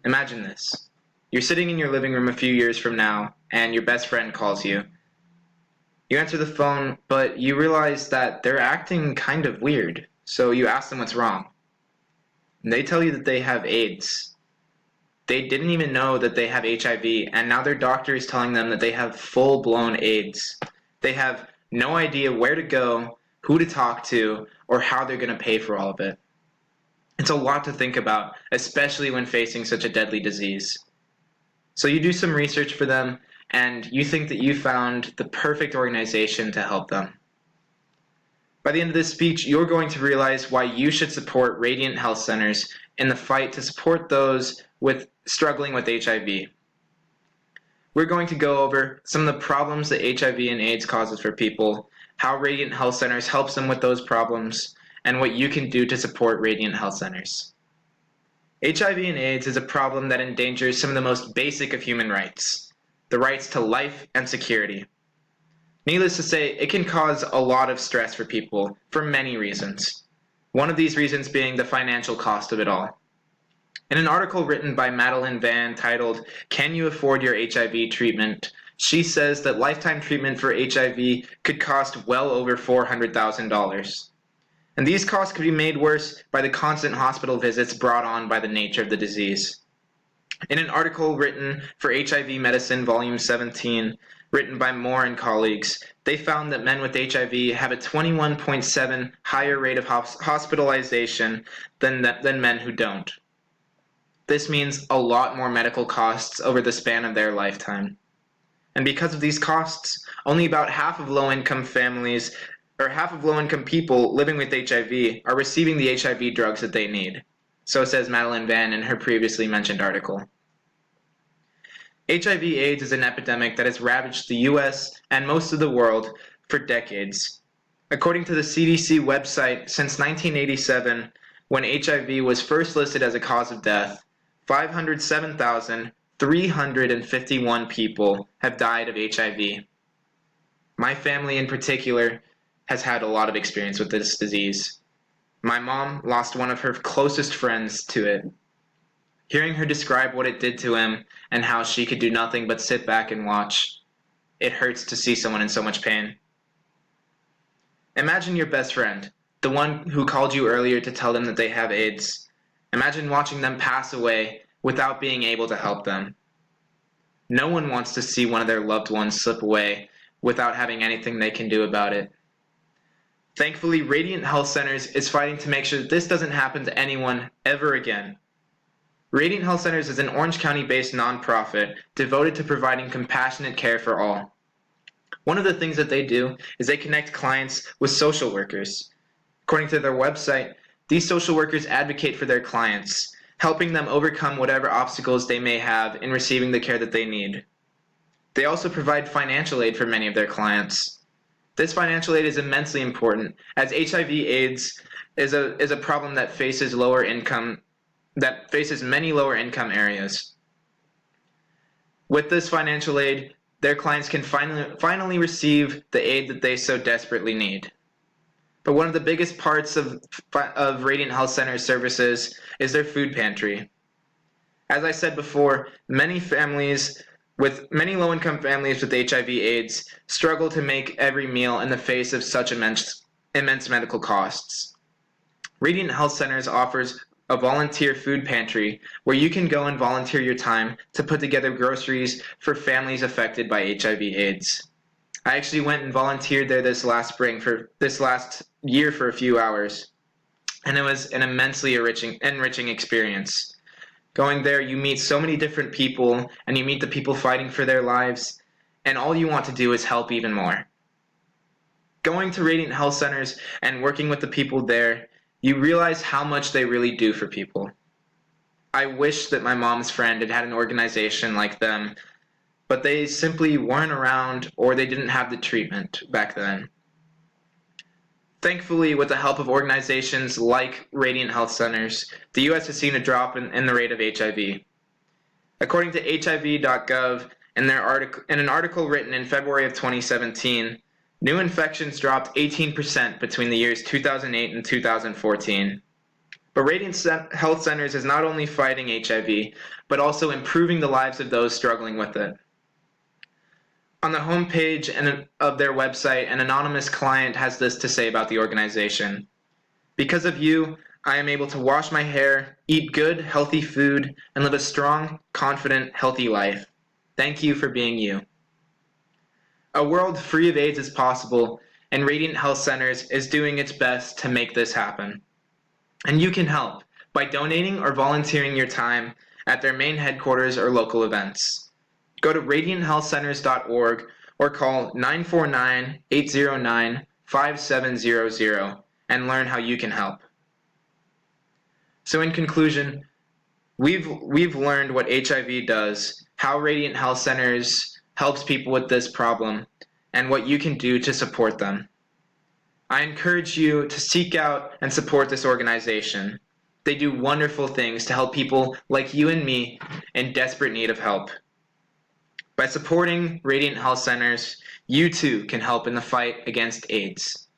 Imagine this. You're sitting in your living room a few years from now, and your best friend calls you. You answer the phone, but you realize that they're acting kind of weird, so you ask them what's wrong. And they tell you that they have AIDS. They didn't even know that they have HIV, and now their doctor is telling them that they have full-blown AIDS. They have no idea where to go, who to talk to, or how they're going to pay for all of it. It's a lot to think about, especially when facing such a deadly disease. So you do some research for them, and you think that you found the perfect organization to help them. By the end of this speech, you're going to realize why you should support Radiant Health Centers in the fight to support those struggling with HIV. We're going to go over some of the problems that HIV and AIDS causes for people, how Radiant Health Centers helps them with those problems, and what you can do to support Radiant Health Centers. HIV and AIDS is a problem that endangers some of the most basic of human rights, the rights to life and security. Needless to say, it can cause a lot of stress for people for many reasons. One of these reasons being the financial cost of it all. In an article written by Madeline Van titled, "Can You Afford Your HIV Treatment?" she says that lifetime treatment for HIV could cost well over $400,000. And these costs could be made worse by the constant hospital visits brought on by the nature of the disease. In an article written for HIV Medicine, Volume 17, written by Moore and colleagues, they found that men with HIV have a 21.7 higher rate of hospitalization than men who don't. This means a lot more medical costs over the span of their lifetime. And because of these costs, only about half of low-income families or half of low-income people living with HIV are receiving the HIV drugs that they need. So says Madeline Van in her previously mentioned article. HIV AIDS is an epidemic that has ravaged the US and most of the world for decades. According to the CDC website, since 1987, when HIV was first listed as a cause of death, 507,351 people have died of HIV. My family in particular has had a lot of experience with this disease. My mom lost one of her closest friends to it. Hearing her describe what it did to him and how she could do nothing but sit back and watch, it hurts to see someone in so much pain. Imagine your best friend, the one who called you earlier to tell them that they have AIDS. Imagine watching them pass away without being able to help them. No one wants to see one of their loved ones slip away without having anything they can do about it. Thankfully, Radiant Health Centers is fighting to make sure that this doesn't happen to anyone ever again. Radiant Health Centers is an Orange County-based nonprofit devoted to providing compassionate care for all. One of the things that they do is they connect clients with social workers. According to their website, these social workers advocate for their clients, helping them overcome whatever obstacles they may have in receiving the care that they need. They also provide financial aid for many of their clients. This financial aid is immensely important, as HIV/AIDS is a problem that faces many lower income areas. With this financial aid, their clients can finally receive the aid that they so desperately need. But one of the biggest parts of Radiant Health Center's services is their food pantry. As I said before, many low-income families with HIV/AIDS struggle to make every meal in the face of such immense medical costs. Radiant Health Centers offers a volunteer food pantry where you can go and volunteer your time to put together groceries for families affected by HIV/AIDS. I actually went and volunteered there this last year for a few hours, and it was an immensely enriching experience. Going there, you meet so many different people, and you meet the people fighting for their lives, and all you want to do is help even more. Going to Radiant Health Centers and working with the people there, you realize how much they really do for people. I wish that my mom's friend had an organization like them, but they simply weren't around or they didn't have the treatment back then. Thankfully, with the help of organizations like Radiant Health Centers, the U.S. has seen a drop in the rate of HIV. According to HIV.gov, in an article written in February of 2017, new infections dropped 18% between the years 2008 and 2014. But Radiant Health Centers is not only fighting HIV, but also improving the lives of those struggling with it. On the homepage of their website, an anonymous client has this to say about the organization. Because of you, I am able to wash my hair, eat good, healthy food, and live a strong, confident, healthy life. Thank you for being you. A world free of AIDS is possible, and Radiant Health Centers is doing its best to make this happen. And you can help by donating or volunteering your time at their main headquarters or local events. Go to radianthealthcenters.org or call 949-809-5700 and learn how you can help. So in conclusion, we've learned what HIV does, how Radiant Health Centers helps people with this problem, and what you can do to support them. I encourage you to seek out and support this organization. They do wonderful things to help people like you and me in desperate need of help. By supporting Radiant Health Centers, you too can help in the fight against AIDS.